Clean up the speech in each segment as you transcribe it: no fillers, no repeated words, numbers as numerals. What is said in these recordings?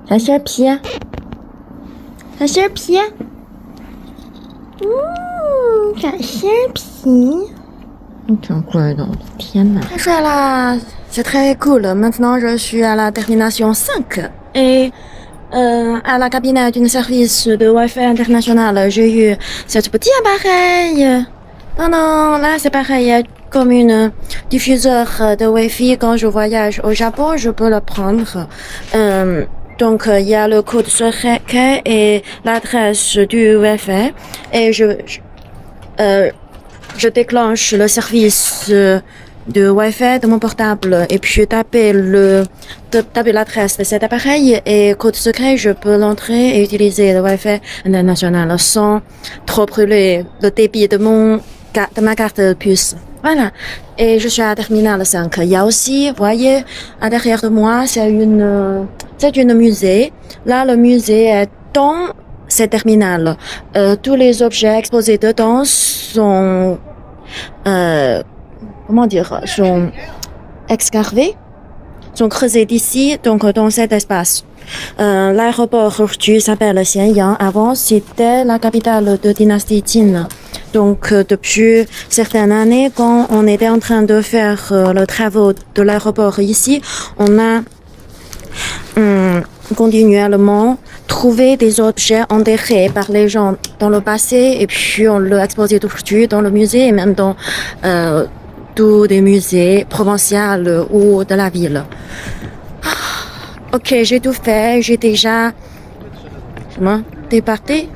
小心皮，小心皮，小心皮，你挺乖的，我的天哪！太帅啦！C'est très cool. Maintenant, je suis à la termination 5 et à la cabine d'un service de Wi-Fi international, j'ai eu cette petit appareil. Non, non, là c'est pareil, comme une diffuseur de Wi-Fi. Quand je voyage au Japon, je peux le prendre. Donc il y a le code secret et l'adresse du Wi-Fi et je déclenche le service de Wi-Fi de mon portable et puis taper l'adresse de cet appareil et code secret, je peux l'entrer et utiliser le Wi-Fi international sans trop brûler le débit de ma carte de puce. Voilà. Et je suis à Terminal 5. Il y a aussi, vous voyez, à derrière de moi, c'est une musée. Là, le musée est dans ces terminales. Tous les objets exposés dedans sont, sont excavés, sont creusés d'ici, donc dans cet espace. L'aéroport aujourd'hui s'appelle Xianyang. Avant, c'était la capitale de dynastie Qin. Donc, depuis certaines années, quand on était en train de faire le travaux de l'aéroport ici, on a continuellement trouvé des objets enterrés par les gens dans le passé et puis on l'a exposé aujourd'hui dans le musée et même dans tous les musées provinciaux ou de la ville. Ok, j'ai tout fait, j'ai déjà départé.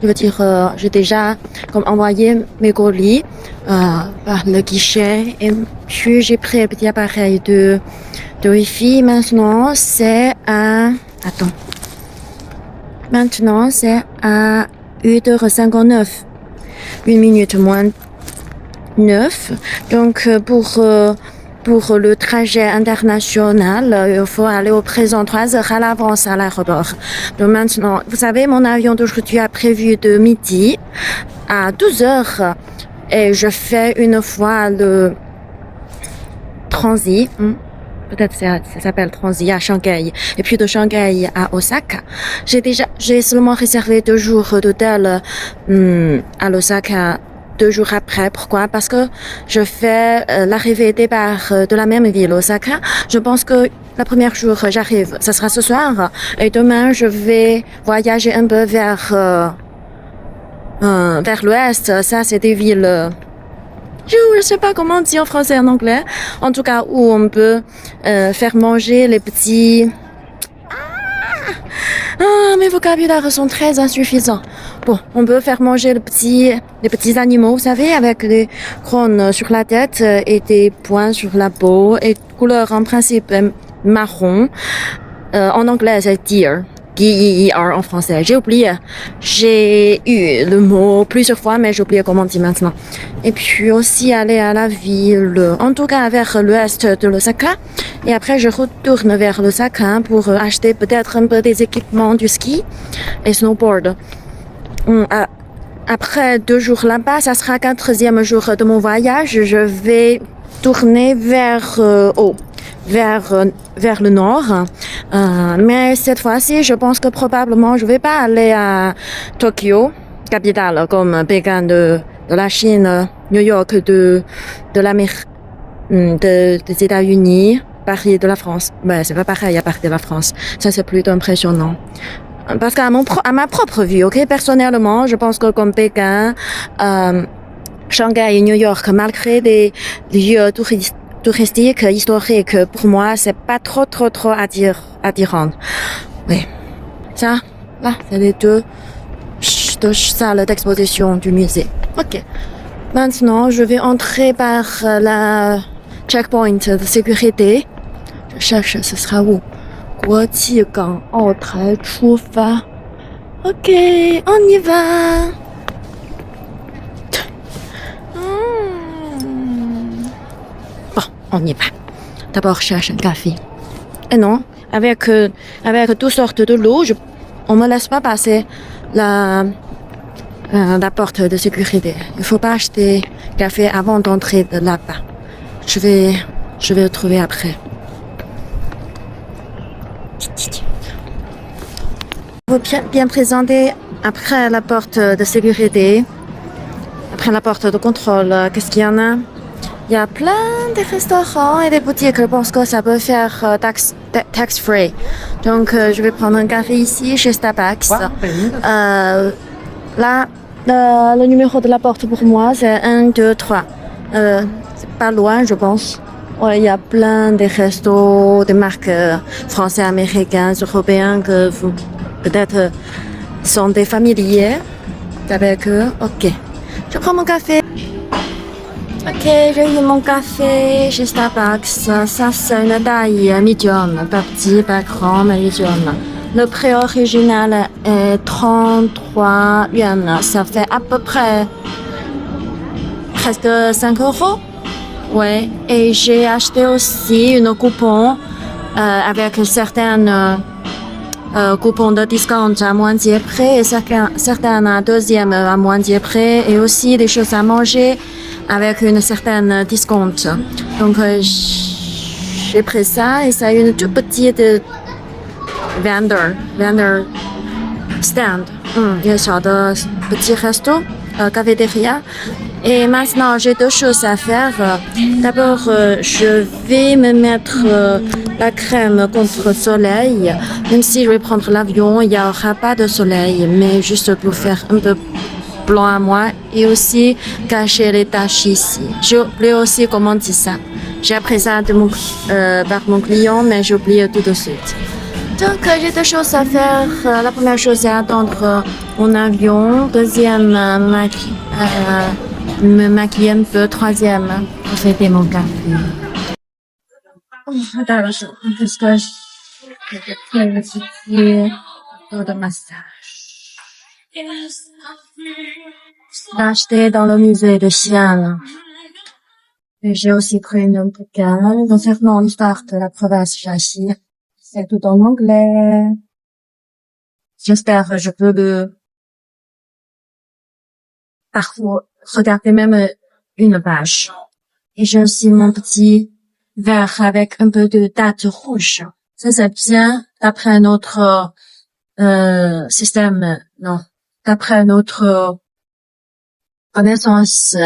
Je veux dire, j'ai déjà comme envoyé mes colis par le guichet et puis j'ai pris un petit appareil de Wi-Fi. Maintenant, c'est à 8h59. 1 minute moins 9. Donc, pour le trajet international, il faut aller au présent 3 heures à l'avance à l'aéroport. Donc maintenant, vous savez, mon avion d'aujourd'hui a prévu de midi à 12 heures et je fais une fois le transit. Peut-être ça s'appelle transit à Shanghai. Et puis de Shanghai à Osaka. J'ai seulement réservé 2 jours d'hôtel à l'Osaka 2 jours après. Pourquoi? Parce que je fais l'arrivée et départ de la même ville, Osaka. Je pense que le premier jour, j'arrive, ça sera ce soir. Et demain, je vais voyager un peu vers l'ouest. Ça, c'est des villes... Je sais pas comment dire en français et en anglais. En tout cas, où on peut faire manger les petits... mes vocabulaires sont très insuffisants. Bon, on peut faire manger les petits animaux, vous savez, avec des couronnes sur la tête et des points sur la peau et couleur en principe marron. En anglais, c'est deer. D-E-E-R en français. J'ai oublié. J'ai eu le mot plusieurs fois, mais j'ai oublié comment dire maintenant. Et puis aussi aller à la ville, en tout cas vers l'ouest de l'Osaka. Et après, je retourne vers l'Osaka pour acheter peut-être un peu des équipements du ski et snowboard. Après 2 jours là-bas, ça sera 4e jour de mon voyage. Je vais tourner vers le nord. Mais cette fois-ci, je pense que probablement je vais pas aller à Tokyo, capitale comme Pékin de la Chine, New York de l'Amérique, des États-Unis, Paris de la France. Ben, c'est pas pareil à Paris de la France. Ça, c'est plutôt impressionnant. Parce qu'à ma propre vue, ok, personnellement, je pense que comme Pékin, Shanghai et New York, malgré des lieux touristique, historique, pour moi, c'est pas trop attirant. Oui. Ça, là, c'est les 2 salles d'exposition du musée. Ok. Maintenant, je vais entrer par la checkpoint de sécurité. Je cherche, ce sera où? 国际港澳台出发. Ok, on y va. On y va. D'abord, cherche un café. Et non, avec toutes sortes de l'eau, on me laisse pas passer la porte de sécurité. Il faut pas acheter café avant d'entrer de là-bas. Je vais le trouver après. Vous bien présenter après la porte de sécurité, après la porte de contrôle. Qu'est-ce qu'il y en a? Il y a plein de restaurants et des boutiques. Je pense que ça peut faire tax free. Donc, je vais prendre un café ici chez Starbucks. Là, le numéro de la porte pour moi, c'est 1, 2, 3. C'est pas loin, je pense. Ouais, il y a plein de restos, des marques français, américains, européens que vous, peut-être, sont des familiers avec eux. Ok. Je prends mon café. Ok, j'ai eu mon café chez Starbucks. Ça, c'est une taille médium. Pas petit, pas grand, mais médium. Le prix original est 33 yuan. Ça fait à peu près presque 5 euros. Ouais. Et j'ai acheté aussi une coupon avec certaines coupons de discount à moitié prix et certaines à deuxième à moitié prix et aussi des choses à manger avec une certaine discount. Donc j'ai pris ça et ça a une toute petite vendor stand, 一个小的 petit resto, cafétéria. Et maintenant, j'ai deux choses à faire. D'abord, je vais me mettre la crème contre le soleil. Même si je vais prendre l'avion, il n'y aura pas de soleil, mais juste pour faire un peu blanc à moi et aussi cacher les taches ici. J'ai oublié aussi comment dire ça. J'ai appris ça par mon client, mais j'ai oublié tout de suite. Donc, j'ai deux choses à faire. La première chose, c'est attendre mon avion. Deuxième, me maquiller un peu. Troisième, fêter mon café. Parce que j'ai fait le petit tour de massage. J'ai acheté dans le musée de Xi'an. Et j'ai aussi pris une bouquin concernant l'histoire de la province Shaanxi. C'est tout en anglais. J'espère que je peux le parfois regarder même une page. Et j'ai aussi mon petit verre avec un peu de date rouge. Ça, c'est bien d'après notre système, non, d'après notre connaissance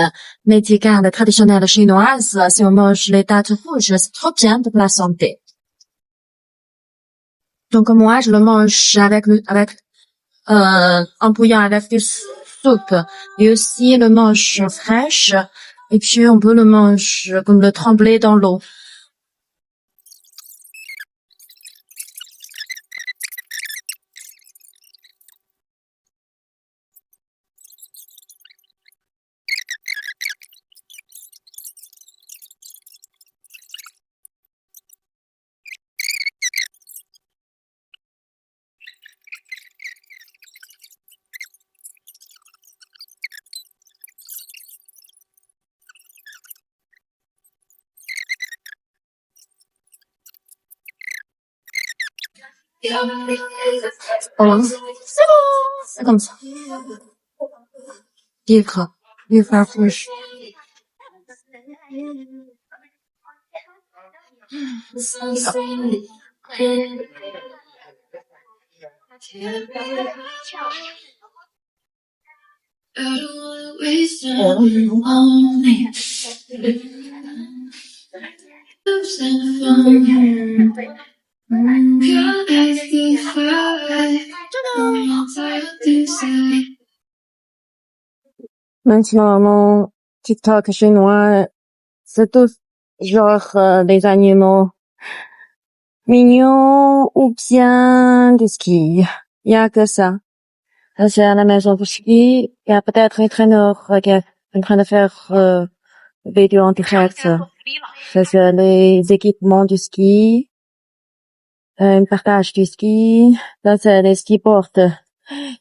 médicale traditionnelle chinoise. Si on mange les dates rouges, c'est trop bien pour la santé. Donc moi, je le mange en bouillant avec du soupe et aussi le mange fraîche et puis on peut le manger comme le tremper dans l'eau. Oh, c'est bon, c'est comme ça. Livre rouge. Maintenant, mon TikTok chinois, c'est tout genre des animaux mignons ou bien du ski. Il y a que ça. Ça, c'est à la maison du ski. Il y a peut-être un entraîneur qui est en train de faire vidéo en direct. Ça, c'est les équipements du ski. Un partage du ski. Ça, c'est les skiboards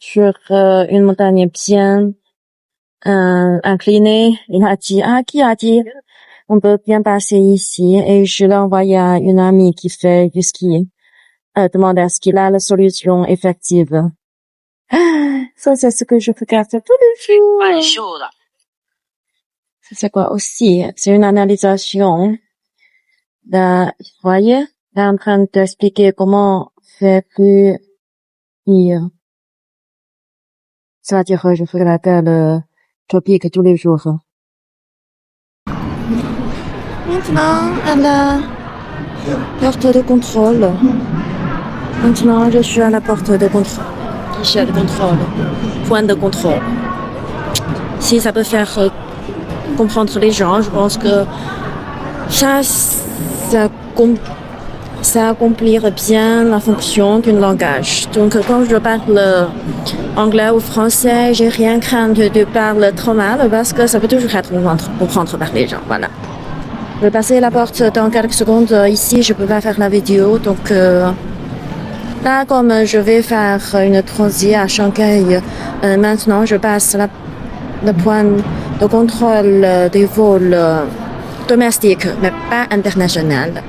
sur une montagne bien inclinée. Il a dit, qui a dit, on peut bien passer ici. Et je l'ai envoyé à une amie qui fait du ski. Demander à ce qu'il a la solution effective. Ça, c'est ce que je regarde tous les jours. Ça, c'est quoi aussi? C'est une analysation. Vous voyez? Elle est en train d'expliquer comment faire plus Et c'est-à-dire je fais l'appel topic tous les jours. Maintenant, à la porte de contrôle. Maintenant, je suis à la porte de contrôle. Guichet de contrôle. Point de contrôle. Si ça peut faire comprendre les gens, je pense que ça accomplir bien la fonction d'un langage. Donc, quand je parle anglais ou français, j'ai rien craint de parler trop mal parce que ça peut toujours être comprendre par les gens. Voilà. Je vais passer la porte dans quelques secondes. Ici, je peux pas faire la vidéo. Donc, là, comme je vais faire une transit à Shanghai, maintenant, je passe le point de contrôle des vols domestiques, mais pas internationaux.